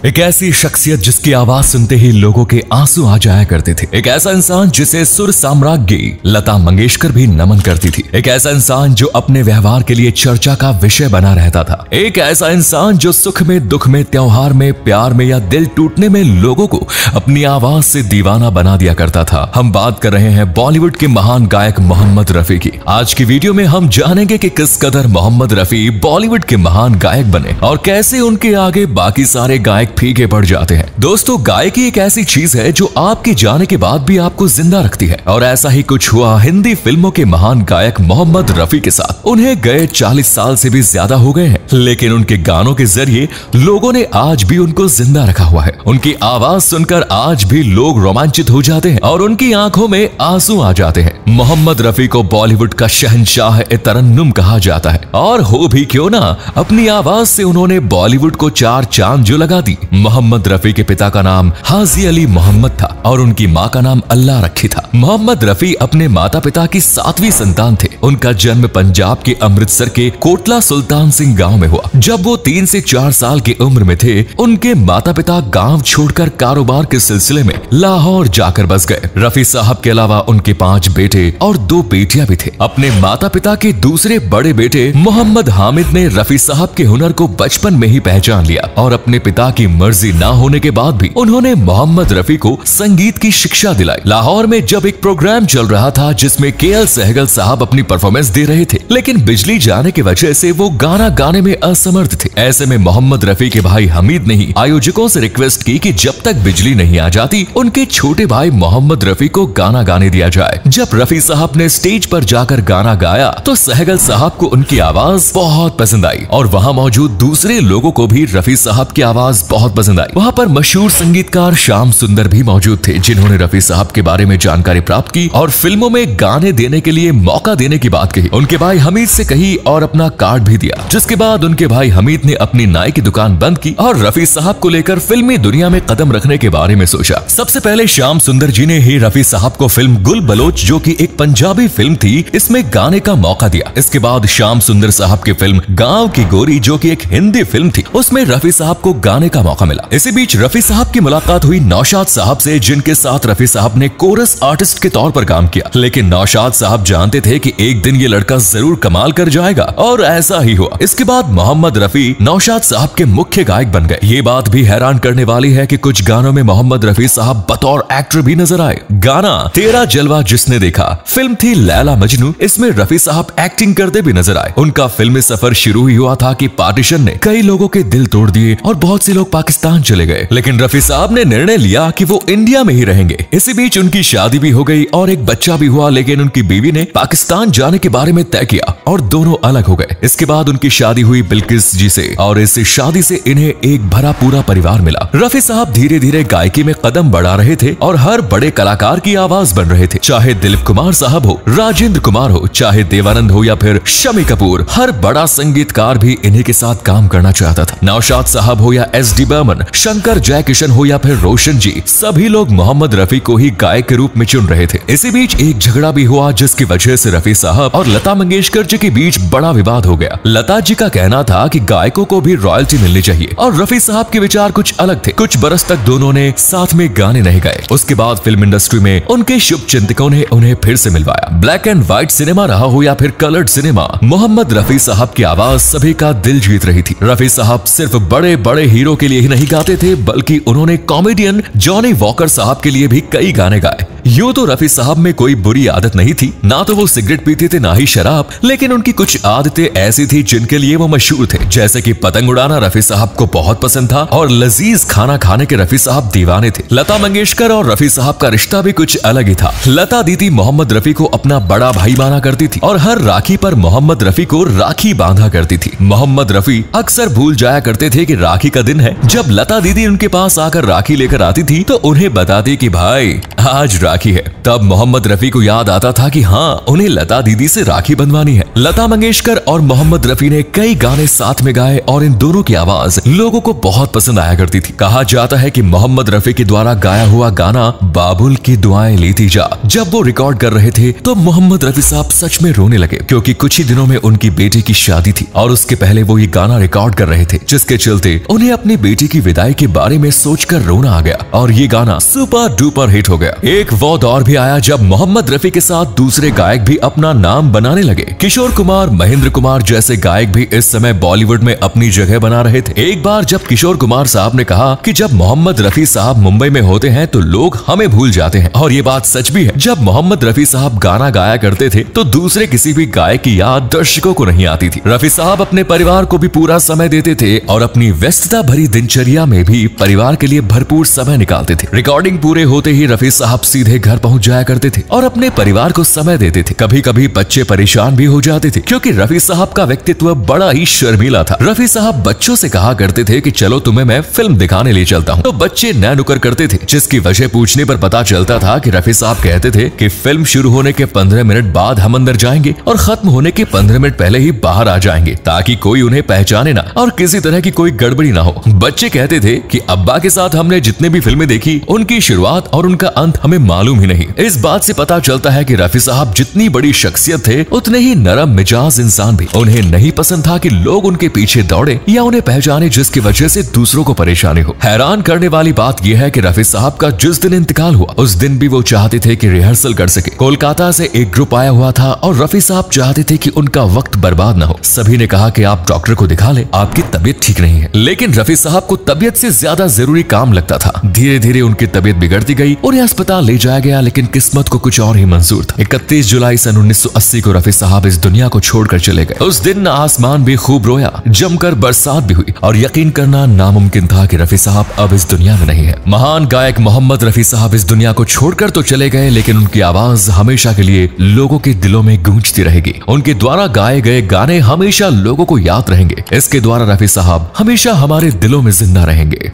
एक ऐसी शख्सियत जिसकी आवाज सुनते ही लोगों के आंसू आ जाया करते थे। एक ऐसा इंसान जिसे सुर साम्राज्ञी लता मंगेशकर भी नमन करती थी। एक ऐसा इंसान जो अपने व्यवहार के लिए चर्चा का विषय बना रहता था। एक ऐसा इंसान जो सुख में, दुख में, त्योहार में, प्यार में या दिल टूटने में लोगों को अपनी आवाज से दीवाना बना दिया करता था। हम बात कर रहे हैं बॉलीवुड के महान गायक मोहम्मद रफी की। आज की वीडियो में हम जानेंगे कि किस कदर मोहम्मद रफी बॉलीवुड के महान गायक बने और कैसे उनके आगे बाकी सारे गायक फीके पड़ जाते हैं। दोस्तों, गायकी एक ऐसी चीज है जो आपके जाने के बाद भी आपको जिंदा रखती है और ऐसा ही कुछ हुआ हिंदी फिल्मों के महान गायक मोहम्मद रफी के साथ। उन्हें गए 40 साल से भी ज्यादा हो गए हैं, लेकिन उनके गानों के जरिए लोगों ने आज भी उनको जिंदा रखा हुआ है। उनकी आवाज सुनकर आज भी लोग रोमांचित हो जाते हैं और उनकी आंखों में आंसू आ जाते हैं। मोहम्मद रफी को बॉलीवुड का शहंशाह ए तरन्नुम कहा जाता है और हो भी क्यों ना, अपनी आवाज से उन्होंने बॉलीवुड को 4 चांद जो लगा दी। मोहम्मद रफी के पिता का नाम हाजी अली मोहम्मद था और उनकी माँ का नाम अल्लाह रखी था। मोहम्मद रफी अपने माता पिता की 7वीं संतान थे। उनका जन्म पंजाब के अमृतसर के कोटला सुल्तान सिंह गांव में हुआ। जब वो 3 से 4 साल की उम्र में थे, उनके माता पिता गांव छोड़कर कारोबार के सिलसिले में लाहौर जाकर बस गए। रफी साहब के अलावा उनके 5 बेटे और 2 बेटियां भी थे। अपने माता पिता के दूसरे बड़े बेटे मोहम्मद हामिद ने रफी साहब के हुनर को बचपन में ही पहचान लिया और अपने पिता की मर्जी ना होने के बाद भी उन्होंने मोहम्मद रफी को संगीत की शिक्षा दिलाई। लाहौर में जब एक प्रोग्राम चल रहा था जिसमें केएल सहगल साहब अपनी परफॉर्मेंस दे रहे थे, लेकिन बिजली जाने की वजह से वो गाना गाने में असमर्थ थे। ऐसे में मोहम्मद रफी के भाई हमीद ने ही आयोजकों से रिक्वेस्ट की कि जब तक बिजली नहीं आ जाती उनके छोटे भाई मोहम्मद रफी को गाना गाने दिया जाए। जब रफी साहब ने स्टेज पर जाकर गाना गाया तो सहगल साहब को उनकी आवाज बहुत पसंद आई और वहाँ मौजूद दूसरे लोगों को भी रफी साहब की आवाज बहुत पसंद आई। वहाँ पर मशहूर संगीतकार श्याम सुंदर भी मौजूद थे जिन्होंने रफी साहब के बारे में जानकारी प्राप्त की और फिल्मों में गाने देने के लिए मौका देने की बात कही। उनके भाई हमीद से कही और अपना कार्ड भी दिया, जिसके बाद उनके भाई हमीद ने अपनी नाई की दुकान बंद की और रफी साहब को लेकर फिल्मी दुनिया में कदम रखने के बारे में सोचा। सबसे पहले श्याम सुंदर जी ने ही रफी साहब को फिल्म गुल बलोच, जो कि एक पंजाबी फिल्म थी, इसमें गाने का मौका दिया। इसके बाद श्याम सुंदर साहब की फिल्म गांव की गोरी, जो कि एक हिंदी फिल्म थी, उसमें रफी साहब को गाने का मौका मिला। इसी बीच रफी साहब की मुलाकात हुई नौशाद साहब से, जिनके साथ रफी साहब ने कोरस आर्टिस्ट के तौर पर काम किया। लेकिन नौशाद साहब जानते थे कि एक दिन ये लड़का जरूर कमाल कर जाएगा और ऐसा ही हुआ। इसके बाद मोहम्मद रफी नौशाद साहब के मुख्य गायक बन गए। ये बात भी हैरान करने वाली है कि कुछ गानों में मोहम्मद रफी साहब बतौर एक्टर भी नजर आए। गाना तेरा जलवा जिसने देखा फिल्म थी लैला मजनू, इसमें रफी साहब एक्टिंग करते भी नजर आए। उनका फिल्मी सफर शुरू ही हुआ था कि पार्टीशन ने कई लोगों के दिल तोड़ दिए और बहुत से लोग पाकिस्तान चले गए, लेकिन रफी साहब ने निर्णय लिया कि वो इंडिया में ही रहेंगे। इसी बीच उनकी शादी भी हो गई और एक बच्चा भी हुआ, लेकिन उनकी बीवी ने पाकिस्तान जाने के बारे में तय किया और दोनों अलग हो गए। इसके बाद उनकी शादी हुई बिल्किस जी से और इस शादी से इन्हें एक भरा पूरा परिवार मिला। रफी साहब धीरे धीरे गायकी में कदम बढ़ा रहे थे और हर बड़े कलाकार की आवाज बन रहे थे, चाहे दिलीप कुमार साहब हो, राजेंद्र कुमार हो, चाहे देवानंद हो या फिर शमी कपूर। हर बड़ा संगीतकार भी इन्हीं के साथ काम करना चाहता था। नौशाद साहब हो या एस.डी. बर्मन, शंकर जयकिशन हो या फिर रोशन जी, सभी लोग मोहम्मद रफी को ही गायक के रूप में चुन रहे थे। इसी बीच एक झगड़ा भी हुआ जिसकी वजह से रफी साहब और लता मंगेशकर जी के बीच बड़ा विवाद हो गया। लता जी का कहना था कि गायकों को भी रॉयल्टी मिलनी चाहिए और रफी साहब के विचार कुछ अलग थे। कुछ बरस तक दोनों ने साथ में गाने नहीं गाए। उसके बाद फिल्म इंडस्ट्री में उनके शुभ चिंतकों ने उन्हें फिर से मिलवाया। ब्लैक एंड व्हाइट सिनेमा रहा हो या फिर कलर्ड सिनेमा, मोहम्मद रफी साहब की आवाज सभी का दिल जीत रही थी। रफी साहब सिर्फ बड़े बड़े हीरो के लिए ही नहीं गाते थे, बल्कि उन्होंने कॉमेडियन जॉनी वॉकर साहब के लिए भी कई गाने गाए। यूं तो रफी साहब में कोई बुरी आदत नहीं थी, ना तो वो सिगरेट पीते थे ना ही शराब, लेकिन उनकी कुछ आदतें ऐसी थी जिनके लिए वो मशहूर थे। जैसे कि पतंग उड़ाना रफी साहब को बहुत पसंद था और लजीज खाना खाने के रफी साहब दीवाने थे। लता मंगेशकर और रफी साहब का रिश्ता भी कुछ अलग ही था। लता दीदी मोहम्मद रफी को अपना बड़ा भाई माना करती थी और हर राखी पर मोहम्मद रफी को राखी बांधा करती थी। मोहम्मद रफी अक्सर भूल जाया करते थे कि राखी का दिन है। जब लता दीदी उनके पास आकर राखी लेकर आती थी तो उन्हें बताती कि भाई आज राखी है। तब मोहम्मद रफी को याद आता था कि हाँ, उन्हें लता दीदी से राखी बंधवानी है। लता मंगेशकर और मोहम्मद रफी ने कई गाने साथ में गाए और इन दोनों की आवाज लोगों को बहुत पसंद आया करती थी। कहा जाता है कि मोहम्मद रफी के द्वारा गाया हुआ गाना बाबुल की दुआएं लेती जा, जब वो रिकॉर्ड कर रहे थे तो मोहम्मद रफी साहब सच में रोने लगे, क्योंकि कुछ ही दिनों में उनकी बेटी की शादी थी और उसके पहले वो ये गाना रिकॉर्ड कर रहे थे, जिसके चलते उन्हें अपनी बेटी की विदाई के बारे में सोचकर रोना आ गया और ये गाना सुपर डुपर हिट हो गया। एक वो दौर भी आया जब मोहम्मद रफी के साथ दूसरे गायक भी अपना नाम बनाने लगे। किशोर कुमार, महेंद्र कुमार जैसे गायक भी इस समय बॉलीवुड में अपनी जगह बना रहे थे। एक बार जब किशोर कुमार साहब ने कहा कि जब मोहम्मद रफी साहब मुंबई में होते हैं तो लोग हमें भूल जाते हैं, और ये बात सच भी है। जब मोहम्मद रफी साहब गाना गाया करते थे तो दूसरे किसी भी गायक की याद दर्शकों को नहीं आती थी। रफी साहब अपने परिवार को भी पूरा समय देते थे और अपनी व्यस्तता भरी दिनचर्या में भी परिवार के लिए भरपूर समय निकालते थे। रिकॉर्डिंग पूरे होते ही रफी साहब सीधे घर पहुंच जाया करते थे और अपने परिवार को समय देते थे। कभी कभी बच्चे परेशान भी हो जाते थे, क्योंकि रफी साहब का व्यक्तित्व बड़ा ही शर्मीला था। रफी साहब बच्चों से कहा करते थे कि चलो तुम्हें मैं फिल्म दिखाने ले चलता हूँ, तो बच्चे न नुकर करते थे, जिसकी वजह पूछने पर पता चलता था कि रफी साहब कहते थे कि फिल्म शुरू होने के 15 मिनट बाद हम अंदर जाएंगे और खत्म होने के 15 मिनट पहले ही बाहर आ जाएंगे, ताकि कोई उन्हें पहचाने ना और किसी तरह की कोई गड़बड़ी ना हो। बच्चे कहते थे कि अब्बा के साथ हमने जितने भी फिल्में देखी उनकी शुरुआत और उनका अंत हमें मालूम ही नहीं। इस बात से पता चलता है कि रफी साहब जितनी बड़ी शख्सियत थे उतने ही नरम मिजाज इंसान भी। उन्हें नहीं पसंद था कि लोग उनके पीछे दौड़े या उन्हें पहचाने, जिसकी वजह से दूसरों को परेशानी हो। हैरान करने वाली बात यह है कि रफी साहब का जिस दिन इंतकाल हुआ उस दिन भी वो चाहते थे कि रिहर्सल कर सके। कोलकाता से एक ग्रुप आया हुआ था और रफी साहब चाहते थे कि उनका वक्त बर्बाद न हो। सभी ने कहा कि आप डॉक्टर को दिखा ले, आपकी तबीयत ठीक नहीं है। लेकिन रफी साहब को तबीयत से ज्यादा जरूरी काम लगता था। धीरे धीरे उनकी तबीयत बिगड़ती गई, उन्हें अस्पताल ले जाया गया, लेकिन किस्मत को कुछ और ही मंजूर था। 31 जुलाई सन 1980 को रफी साहब इस दुनिया को छोड़कर चले गए। उस दिन आसमान भी खूब रोया, जमकर बरसात भी हुई और यकीन करना नामुमकिन था कि रफी साहब अब इस दुनिया में नहीं है। महान गायक मोहम्मद रफी साहब इस दुनिया को छोड़कर तो चले गए, लेकिन उनकी आवाज हमेशा के लिए लोगों के दिलों में गूंजती रहेगी। उनके द्वारा गाए गए गाने हमेशा लोगों को याद रहेंगे। इसके द्वारा रफी साहब हमेशा हमारे दिलों में जिंदा रहेंगे।